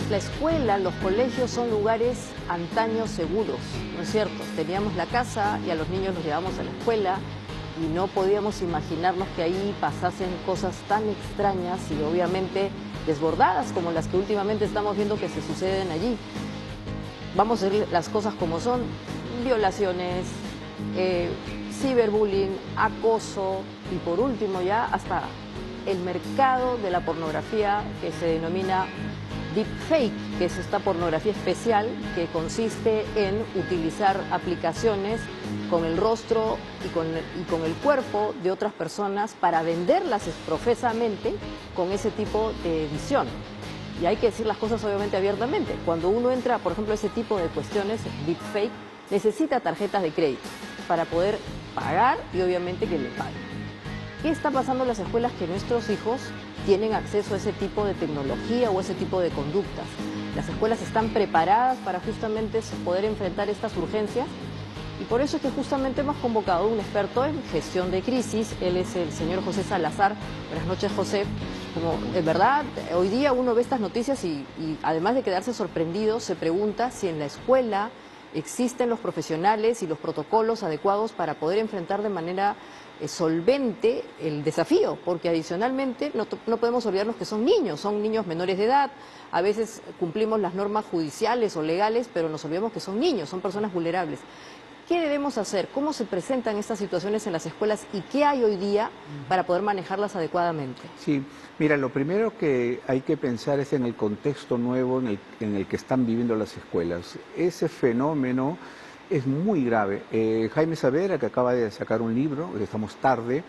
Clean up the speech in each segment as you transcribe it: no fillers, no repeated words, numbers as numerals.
la escuela, los colegios son lugares antaños seguros, ¿no es cierto? Teníamos la casa y a los niños los llevábamos a la escuela y no podíamos imaginarnos que ahí pasasen cosas tan extrañas y obviamente desbordadas como las que últimamente estamos viendo que se suceden allí. Vamos a ver las cosas como son: violaciones, ciberbullying, acoso y por último ya hasta el mercado de la pornografía que se denomina deepfake, que es esta pornografía especial que consiste en utilizar aplicaciones con el rostro y con el cuerpo de otras personas para venderlas profesamente con ese tipo de edición. Y hay que decir las cosas obviamente abiertamente. Cuando uno entra, por ejemplo, a ese tipo de cuestiones, deepfake, necesita tarjetas de crédito para poder pagar y obviamente que le paguen. ¿Qué está pasando en las escuelas? Que nuestros hijos tienen acceso a ese tipo de tecnología o ese tipo de conductas. Las escuelas están preparadas para justamente poder enfrentar estas urgencias y por eso es que justamente hemos convocado a un experto en gestión de crisis. Él es el señor José Salazar. Buenas noches, José. Como de verdad, hoy día uno ve estas noticias y además de quedarse sorprendido, se pregunta si en la escuela existen los profesionales y los protocolos adecuados para poder enfrentar de manera solvente el desafío, porque adicionalmente no podemos olvidarnos que son niños menores de edad, a veces cumplimos las normas judiciales o legales, pero nos olvidamos que son niños, son personas vulnerables. ¿Qué debemos hacer? ¿Cómo se presentan estas situaciones en las escuelas y qué hay hoy día para poder manejarlas adecuadamente? Sí, mira, lo primero que hay que pensar es en el contexto nuevo en el que están viviendo las escuelas. Ese fenómeno es muy grave. Jaime Saavedra, que acaba de sacar un libro, estamos tarde,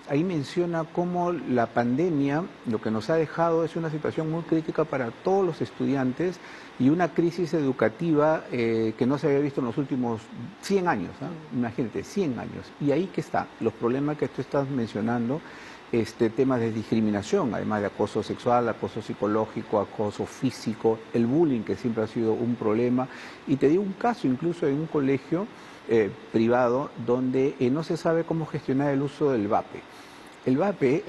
ahí menciona cómo la pandemia lo que nos ha dejado es una situación muy crítica para todos los estudiantes y una crisis educativa que no se había visto en los últimos 100 años, ¿no? Imagínate, 100 años. Y ahí que está, los problemas que tú estás mencionando, temas de discriminación, además de acoso sexual, acoso psicológico, acoso físico, el bullying, que siempre ha sido un problema. Y te digo un caso incluso en un colegio privado donde no se sabe cómo gestionar el uso del vape. El vape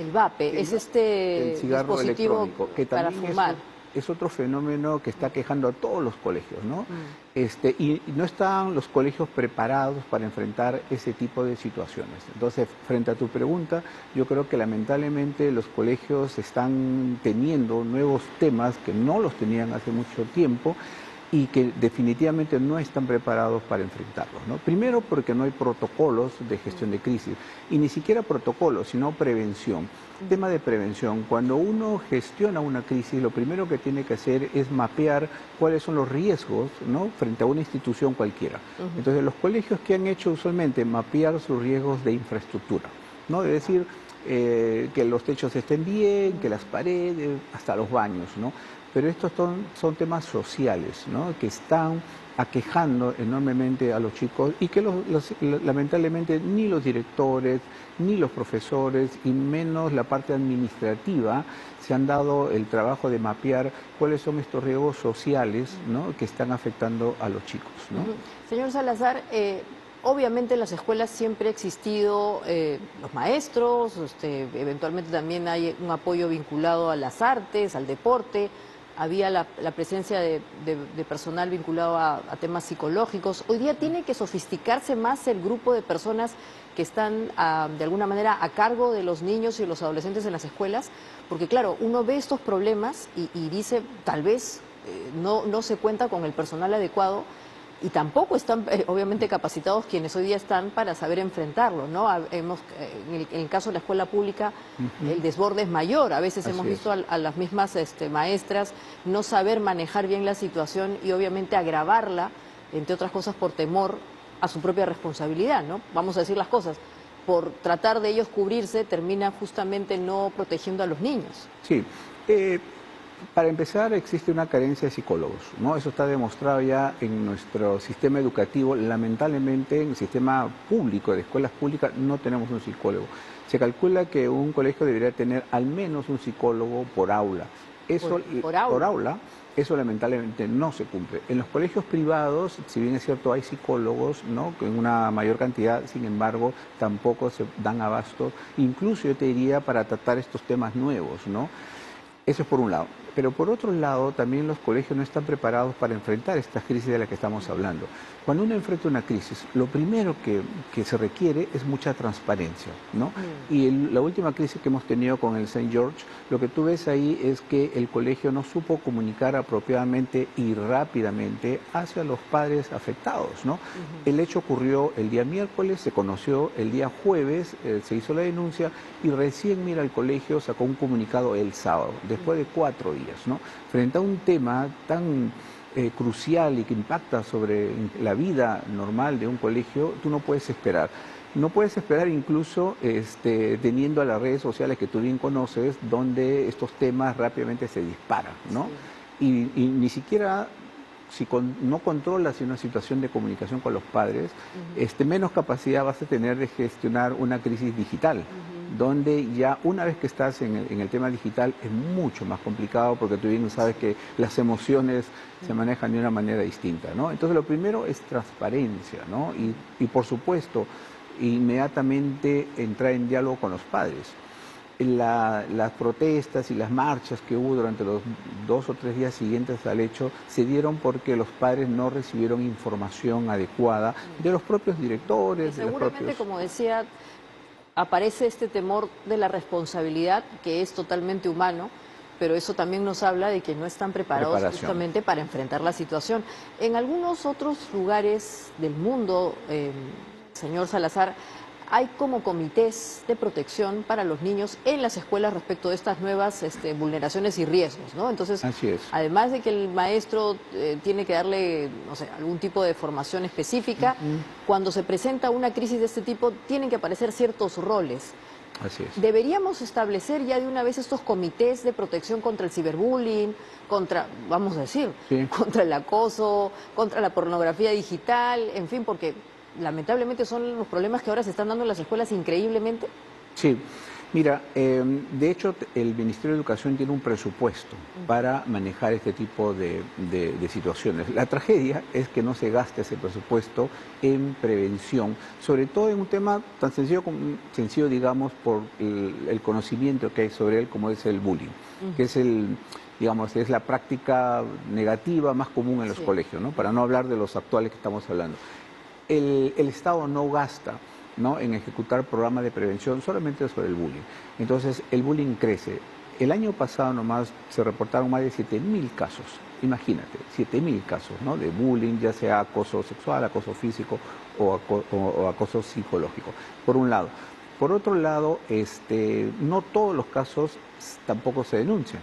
es el cigarro dispositivo electrónico, que para también fumar. es otro fenómeno que está quejando a todos los colegios, ¿no? Y no están los colegios preparados para enfrentar ese tipo de situaciones. Entonces, frente a tu pregunta, yo creo que lamentablemente los colegios están teniendo nuevos temas que no los tenían hace mucho tiempo y que definitivamente no están preparados para enfrentarlos, ¿no? Primero porque no hay protocolos de gestión de crisis, y ni siquiera protocolos, sino prevención. Tema de prevención: cuando uno gestiona una crisis, lo primero que tiene que hacer es mapear cuáles son los riesgos, ¿no?, frente a una institución cualquiera. Entonces, los colegios, que han hecho usualmente mapear sus riesgos de infraestructura, ¿no? Es decir, que los techos estén bien, que las paredes, hasta los baños, ¿no? Pero estos son temas sociales, ¿no?, que están aquejando enormemente a los chicos y que lamentablemente ni los directores, ni los profesores, y menos la parte administrativa, se han dado el trabajo de mapear cuáles son estos riesgos sociales, ¿no?, que están afectando a los chicos, ¿no? Señor Salazar, obviamente en las escuelas siempre ha existido los maestros, eventualmente también hay un apoyo vinculado a las artes, al deporte. Había la presencia de personal vinculado a temas psicológicos. Hoy día tiene que sofisticarse más el grupo de personas que están de alguna manera a cargo de los niños y los adolescentes en las escuelas, porque claro, uno ve estos problemas y dice, tal vez no se cuenta con el personal adecuado y tampoco están obviamente capacitados quienes hoy día están para saber enfrentarlo, ¿no? En el caso de la escuela pública, el desborde es mayor. A veces hemos visto a las mismas maestras no saber manejar bien la situación y obviamente agravarla, entre otras cosas por temor a su propia responsabilidad, ¿no? Vamos a decir las cosas. Por tratar de ellos cubrirse, termina justamente no protegiendo a los niños. Sí. Para empezar, existe una carencia de psicólogos, ¿no? Eso está demostrado ya en nuestro sistema educativo. Lamentablemente, en el sistema público, de escuelas públicas, no tenemos un psicólogo. Se calcula que un colegio debería tener al menos un psicólogo por aula. Eso, por aula. Eso lamentablemente no se cumple. En los colegios privados, si bien es cierto, hay psicólogos, ¿no?, en una mayor cantidad, sin embargo, tampoco se dan abasto, incluso yo te diría, para tratar estos temas nuevos, ¿no? Eso es por un lado. Pero por otro lado, también los colegios no están preparados para enfrentar estas crisis de las que estamos hablando. Cuando uno enfrenta una crisis, lo primero que se requiere es mucha transparencia, ¿no? Y la última crisis que hemos tenido con el St. George, lo que tú ves ahí es que el colegio no supo comunicar apropiadamente y rápidamente hacia los padres afectados, ¿no? El hecho ocurrió el día miércoles, se conoció el día jueves, se hizo la denuncia y recién, mira, el colegio sacó un comunicado el sábado, después de 4 días, ¿no? Frente a un tema tan crucial y que impacta sobre la vida normal de un colegio, tú no puedes esperar. No puedes esperar incluso teniendo a las redes sociales que tú bien conoces, donde estos temas rápidamente se disparan, ¿no? Sí. Y ni siquiera, si no controlas una situación de comunicación con los padres, menos capacidad vas a tener de gestionar una crisis digital, donde ya una vez que estás en el tema digital es mucho más complicado porque tú bien sabes que las emociones se manejan de una manera distinta, ¿no? Entonces lo primero es transparencia, ¿no? Y por supuesto, inmediatamente entrar en diálogo con los padres. Las protestas y las marchas que hubo durante los 2 o 3 días siguientes al hecho se dieron porque los padres no recibieron información adecuada de los propios directores. Y seguramente, como decía, aparece este temor de la responsabilidad, que es totalmente humano, pero eso también nos habla de que no están preparados justamente para enfrentar la situación. En algunos otros lugares del mundo, señor Salazar, hay como comités de protección para los niños en las escuelas respecto de estas nuevas vulneraciones y riesgos, ¿no? Entonces, así es. Además de que el maestro tiene que darle, no sé, algún tipo de formación específica, cuando se presenta una crisis de este tipo, tienen que aparecer ciertos roles. Así es. Deberíamos establecer ya de una vez estos comités de protección contra el ciberbullying, vamos a decir, contra el acoso, contra la pornografía digital, en fin, porque lamentablemente son los problemas que ahora se están dando en las escuelas increíblemente. Sí, mira, de hecho el Ministerio de Educación tiene un presupuesto para manejar este tipo de situaciones. La tragedia es que no se gasta ese presupuesto en prevención, sobre todo en un tema tan sencillo digamos, por el conocimiento que hay sobre él, como es el bullying, que es es la práctica negativa más común en los colegios, ¿no? Para no hablar de los actuales que estamos hablando. El Estado no gasta, ¿no?, en ejecutar programas de prevención solamente sobre el bullying. Entonces, el bullying crece. El año pasado nomás se reportaron más de 7.000 casos. Imagínate, 7.000 casos, ¿no?, de bullying, ya sea acoso sexual, acoso físico o acoso psicológico, por un lado. Por otro lado, no todos los casos tampoco se denuncian,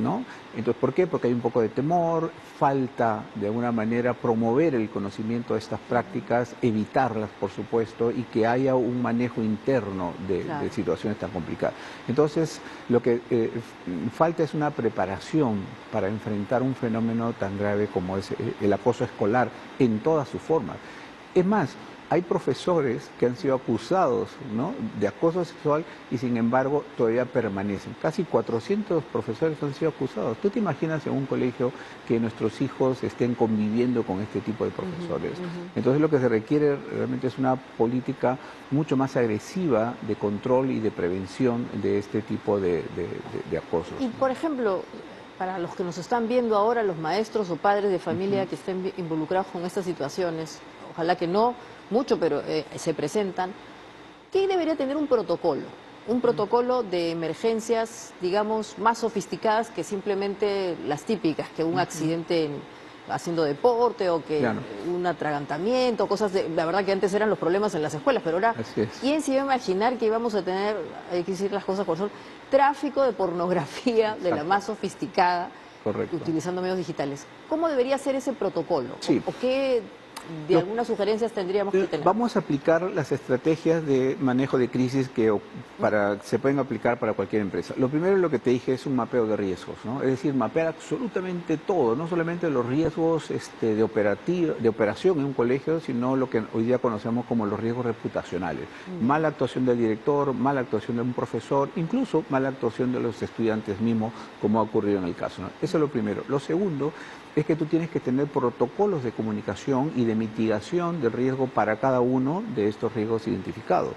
¿no? Entonces, ¿por qué? Porque hay un poco de temor, falta de alguna manera promover el conocimiento de estas prácticas, evitarlas, por supuesto, y que haya un manejo interno de situaciones tan complicadas. Entonces, lo que falta es una preparación para enfrentar un fenómeno tan grave como es el acoso escolar en todas sus formas. Es más, hay profesores que han sido acusados, ¿no?, de acoso sexual y sin embargo todavía permanecen. Casi 400 profesores han sido acusados. ¿Tú te imaginas en un colegio que nuestros hijos estén conviviendo con este tipo de profesores? Entonces lo que se requiere realmente es una política mucho más agresiva de control y de prevención de este tipo de acosos. Y por ejemplo, para los que nos están viendo ahora, los maestros o padres de familia que estén involucrados con estas situaciones, ojalá que no mucho, pero se presentan, ¿qué debería tener un protocolo? Un protocolo de emergencias, digamos, más sofisticadas que simplemente las típicas, que un accidente haciendo deporte o que un atragantamiento, cosas de... La verdad que antes eran los problemas en las escuelas, pero ahora, ¿quién se iba a imaginar que íbamos a tener, hay que decir las cosas por son, tráfico de pornografía de la más sofisticada, utilizando medios digitales? ¿Cómo debería ser ese protocolo? ¿O qué algunas sugerencias tendríamos que tener? Vamos a aplicar las estrategias de manejo de crisis que se pueden aplicar para cualquier empresa. Lo primero, lo que te dije, es un mapeo de riesgos, ¿no? Es decir, mapear absolutamente todo, no solamente los riesgos de operación en un colegio, sino lo que hoy día conocemos como los riesgos reputacionales. Mala actuación del director, mala actuación de un profesor, incluso mala actuación de los estudiantes mismos, como ha ocurrido en el caso, ¿no? Eso es lo primero. Lo segundo es que tú tienes que tener protocolos de comunicación y de mitigación del riesgo para cada uno de estos riesgos identificados.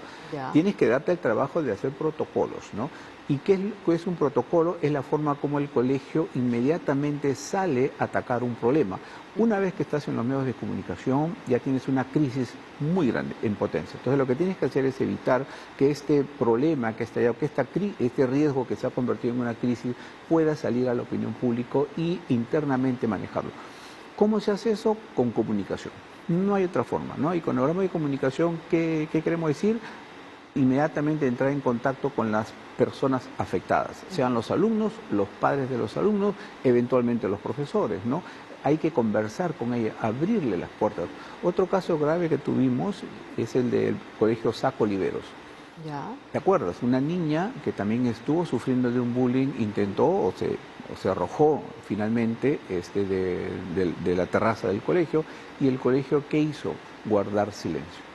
Tienes que darte el trabajo de hacer protocolos, ¿no? ¿Y qué es un protocolo? Es la forma como el colegio inmediatamente sale a atacar un problema. Una vez que estás en los medios de comunicación, ya tienes una crisis muy grande en potencia. Entonces lo que tienes que hacer es evitar que este problema que está allá, que este riesgo que se ha convertido en una crisis pueda salir a la opinión pública y internamente manejarlo. ¿Cómo se hace eso? Con comunicación. No hay otra forma, ¿no? Y cuando hablamos de comunicación, ¿qué queremos decir? Inmediatamente entrar en contacto con las personas afectadas, sean los alumnos, los padres de los alumnos, eventualmente los profesores, ¿no? Hay que conversar con ella, abrirle las puertas. Otro caso grave que tuvimos es el del colegio Saco Oliveros. Ya. ¿Te acuerdas? Una niña que también estuvo sufriendo de un bullying, intentó o se arrojó finalmente de la terraza del colegio, y el colegio, ¿qué hizo? Guardar silencio.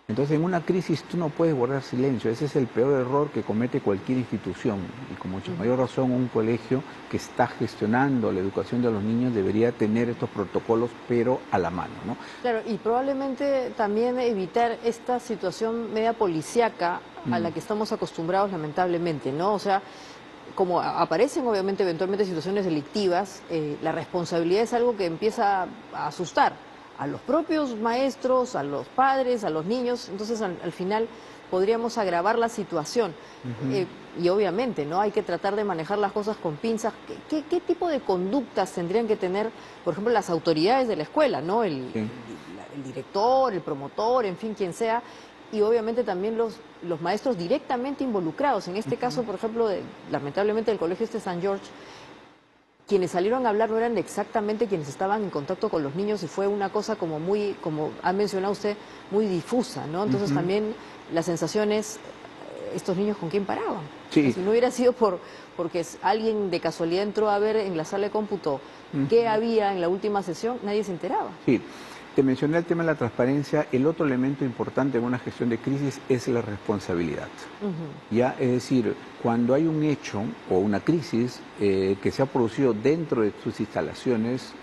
Entonces, en una crisis tú no puedes guardar silencio. Ese es el peor error que comete cualquier institución. Y con mucha mayor razón, un colegio que está gestionando la educación de los niños debería tener estos protocolos, pero a la mano, ¿no? Claro, y probablemente también evitar esta situación media policíaca a la que estamos acostumbrados, lamentablemente, ¿no? O sea, como aparecen obviamente eventualmente situaciones delictivas, la responsabilidad es algo que empieza a asustar a los propios maestros, a los padres, a los niños. Entonces al final podríamos agravar la situación. Y obviamente, ¿no? Hay que tratar de manejar las cosas con pinzas. ¿Qué tipo de conductas tendrían que tener, por ejemplo, las autoridades de la escuela, ¿no? El director, el promotor, en fin, quien sea, y obviamente también los maestros directamente involucrados. En este caso, por ejemplo, lamentablemente del colegio San George, quienes salieron a hablar no eran exactamente quienes estaban en contacto con los niños, y fue una cosa como muy, como ha mencionado usted, muy difusa, ¿no? Entonces también la sensación es, ¿estos niños con quién paraban? Sí. Si no hubiera sido porque alguien de casualidad entró a ver en la sala de cómputo qué había en la última sesión, nadie se enteraba. Sí. Te mencioné el tema de la transparencia. El otro elemento importante en una gestión de crisis es la responsabilidad. Ya, es decir, cuando hay un hecho o una crisis que se ha producido dentro de sus instalaciones,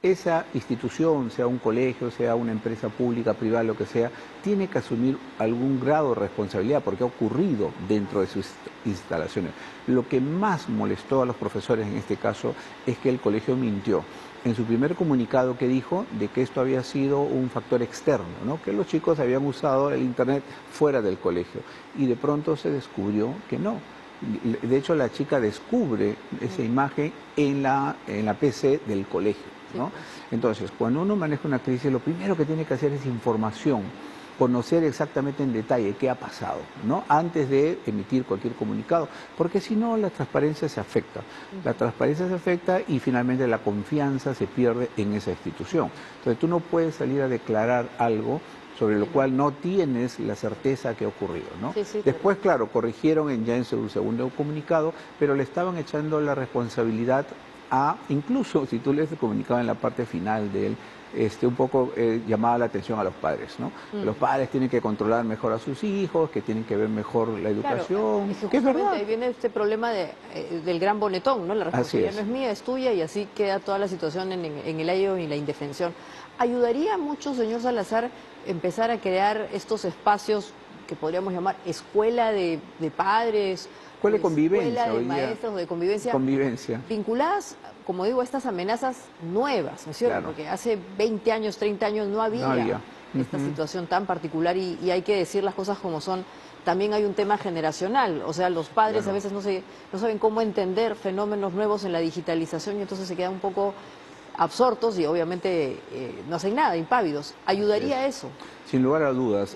esa institución, sea un colegio, sea una empresa pública, privada, lo que sea, tiene que asumir algún grado de responsabilidad porque ha ocurrido dentro de sus instalaciones. Lo que más molestó a los profesores en este caso es que el colegio mintió en su primer comunicado, que dijo de que esto había sido un factor externo, ¿no? Que los chicos habían usado el internet fuera del colegio, y de pronto se descubrió que no. De hecho, la chica descubre esa imagen en la PC del colegio, ¿no? Entonces, cuando uno maneja una crisis, lo primero que tiene que hacer es información, conocer exactamente en detalle qué ha pasado, ¿no? Antes de emitir cualquier comunicado, porque si no la transparencia se afecta. La transparencia se afecta y finalmente la confianza se pierde en esa institución. Entonces tú no puedes salir a declarar algo sobre lo cual no tienes la certeza que ha ocurrido, ¿no? Después, claro, corrigieron ya en su segundo comunicado, pero le estaban echando la responsabilidad a, incluso si tú lees el comunicado en la parte final de él, un poco llamaba la atención a los padres, ¿no? Los padres tienen que controlar mejor a sus hijos, que tienen que ver mejor la educación. Claro, que es verdad. Ahí viene este problema del gran bonetón, ¿no? La responsabilidad no es mía, es tuya, y así queda toda la situación en el aire y la indefensión. ¿Ayudaría mucho, señor Salazar, empezar a crear estos espacios que podríamos llamar escuela de padres, escuela de convivencia, escuela de maestros, de convivencia, vinculadas, como digo, a estas amenazas nuevas, ¿no es cierto? Porque hace 20 años, 30 años no había esta situación tan particular, y hay que decir las cosas como son. También hay un tema generacional, o sea, los padres a veces no saben cómo entender fenómenos nuevos en la digitalización, y entonces se quedan un poco absortos y obviamente no hacen nada, impávidos. ¿Ayudaría a eso? Sin lugar a dudas.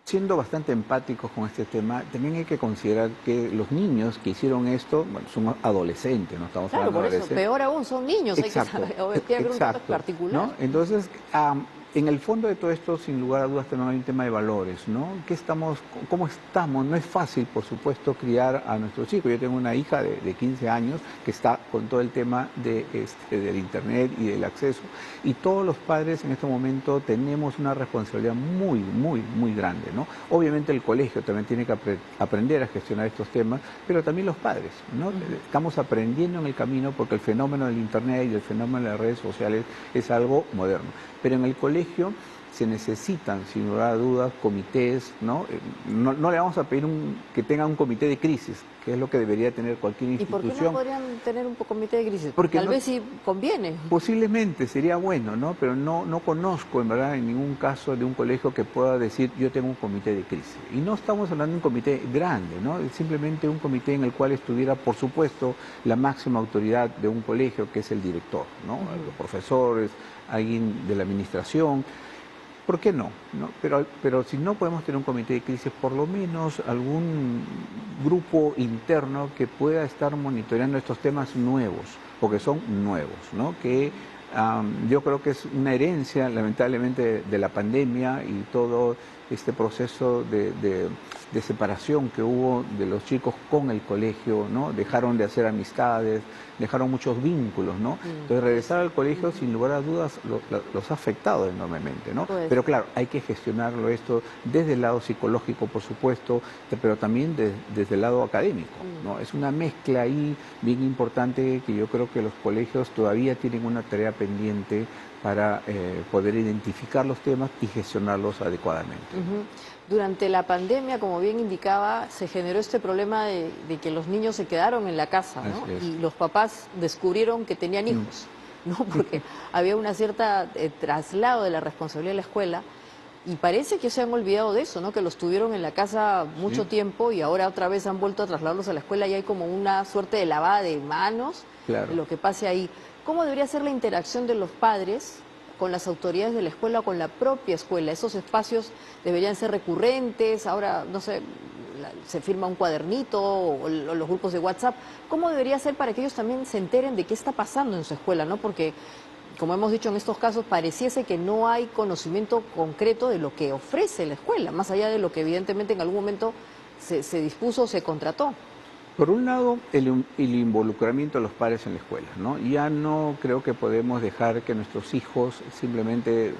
Siendo bastante empáticos con este tema, también hay que considerar que los niños que hicieron esto, bueno, son adolescentes, no estamos hablando de adolescentes. Peor aún, son niños. Exacto, hay que saber, tiene que haber un trato particular. ¿no? Entonces, en el fondo de todo esto, sin lugar a dudas, también hay un tema de valores, ¿no? ¿Cómo estamos? No es fácil, por supuesto, criar a nuestros hijos. Yo tengo una hija de 15 años que está con todo el tema del internet y del acceso, y todos los padres en este momento tenemos una responsabilidad muy, muy, muy grande, ¿no? Obviamente el colegio también tiene que aprender a gestionar estos temas, pero también los padres, ¿no? Estamos aprendiendo en el camino, porque el fenómeno del internet y el fenómeno de las redes sociales es algo moderno. Pero en el colegio se necesitan, sin lugar a dudas, comités, ¿no? No le vamos a pedir que tenga un comité de crisis, que es lo que debería tener cualquier institución. ¿Y por qué no podrían tener un comité de crisis? Porque Tal vez sí conviene. Posiblemente sería bueno, ¿no? Pero no conozco, en verdad, en ningún caso de un colegio que pueda decir yo tengo un comité de crisis. Y no estamos hablando de un comité grande, ¿no? Es simplemente un comité en el cual estuviera, por supuesto, la máxima autoridad de un colegio, que es el director, ¿no? Los profesores, alguien de la administración. ¿Por qué no? Pero si no podemos tener un comité de crisis, por lo menos algún grupo interno que pueda estar monitoreando estos temas nuevos, porque son nuevos, ¿no? Que yo creo que es una herencia, lamentablemente, de la pandemia y todo este proceso de separación que hubo de los chicos con el colegio, ¿no? Dejaron de hacer amistades, dejaron muchos vínculos, ¿no? Entonces regresar al colegio, sin lugar a dudas, los ha afectado enormemente, ¿no? Pues. Pero claro, hay que gestionarlo esto desde el lado psicológico, por supuesto, pero también desde el lado académico, ¿no? Es una mezcla ahí bien importante que yo creo que los colegios todavía tienen una tarea pendiente para poder identificar los temas y gestionarlos adecuadamente. Durante la pandemia, como bien indicaba, se generó este problema de que los niños se quedaron en la casa, ¿no? Y los papás descubrieron que tenían hijos, ¿no? Porque había una cierta traslado de la responsabilidad de la escuela y parece que se han olvidado de eso, ¿no? Que los tuvieron en la casa mucho tiempo y ahora otra vez han vuelto a trasladarlos a la escuela y hay como una suerte de lavada de manos de lo que pase ahí. ¿Cómo debería ser la interacción de los padres con las autoridades de la escuela o con la propia escuela? ¿Esos espacios deberían ser recurrentes? Ahora, no sé, se firma un cuadernito o los grupos de WhatsApp. ¿Cómo debería ser para que ellos también se enteren de qué está pasando en su escuela, ¿no? Porque, como hemos dicho en estos casos, pareciese que no hay conocimiento concreto de lo que ofrece la escuela, más allá de lo que evidentemente en algún momento se dispuso o se contrató. Por un lado, el involucramiento de los padres en la escuela, ¿no? Ya no creo que podemos dejar que nuestros hijos simplemente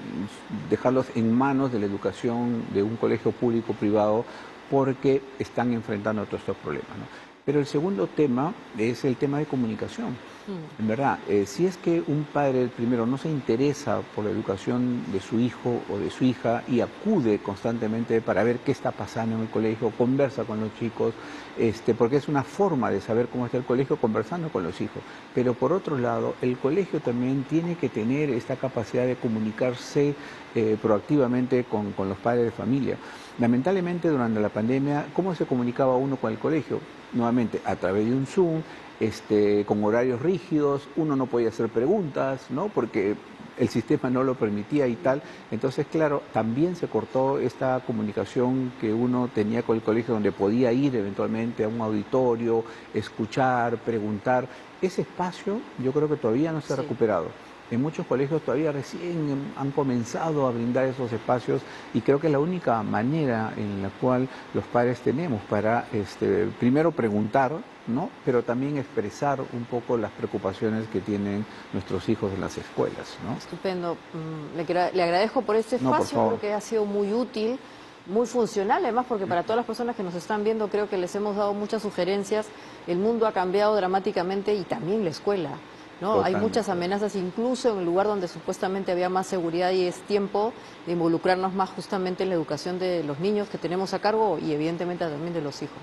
dejarlos en manos de la educación de un colegio público o privado porque están enfrentando todos estos problemas, ¿no? Pero el segundo tema es el tema de comunicación. En verdad, si es que un padre, primero, no se interesa por la educación de su hijo o de su hija y acude constantemente para ver qué está pasando en el colegio, conversa con los chicos, porque es una forma de saber cómo está el colegio conversando con los hijos. Pero por otro lado, el colegio también tiene que tener esta capacidad de comunicarse proactivamente con los padres de familia. Lamentablemente, durante la pandemia, ¿cómo se comunicaba uno con el colegio? Nuevamente, a través de un Zoom, con horarios rígidos, uno no podía hacer preguntas, ¿no? Porque el sistema no lo permitía y tal. Entonces, claro, también se cortó esta comunicación que uno tenía con el colegio, donde podía ir eventualmente a un auditorio, escuchar, preguntar. Ese espacio yo creo que todavía no se ha recuperado. En muchos colegios todavía recién han comenzado a brindar esos espacios y creo que es la única manera en la cual los padres tenemos para, primero preguntar, ¿no? Pero también expresar un poco las preocupaciones que tienen nuestros hijos en las escuelas, ¿no? Estupendo. Le agradezco por este espacio, creo que ha sido muy útil, muy funcional, además porque para todas las personas que nos están viendo creo que les hemos dado muchas sugerencias. El mundo ha cambiado dramáticamente y también la escuela, ¿no? Hay muchas amenazas, incluso en el lugar donde supuestamente había más seguridad, y es tiempo de involucrarnos más justamente en la educación de los niños que tenemos a cargo y evidentemente también de los hijos,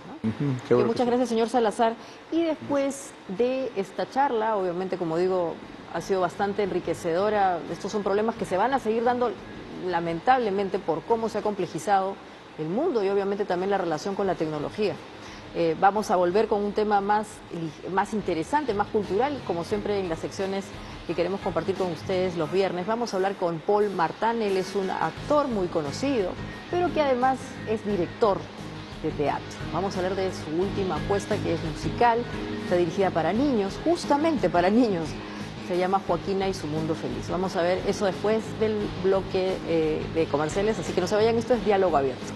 ¿no? Muchas gracias, señor Salazar. Y después de esta charla, obviamente, como digo, ha sido bastante enriquecedora. Estos son problemas que se van a seguir dando, lamentablemente, por cómo se ha complejizado el mundo y obviamente también la relación con la tecnología. Vamos a volver con un tema más interesante, más cultural, como siempre en las secciones que queremos compartir con ustedes los viernes. Vamos a hablar con Paul Martin. Él es un actor muy conocido, pero que además es director de teatro. Vamos a hablar de su última apuesta, que es musical, está dirigida para niños, justamente para niños. Se llama Joaquina y su mundo feliz. Vamos a ver eso después del bloque de comerciales, así que no se vayan, esto es Diálogo Abierto.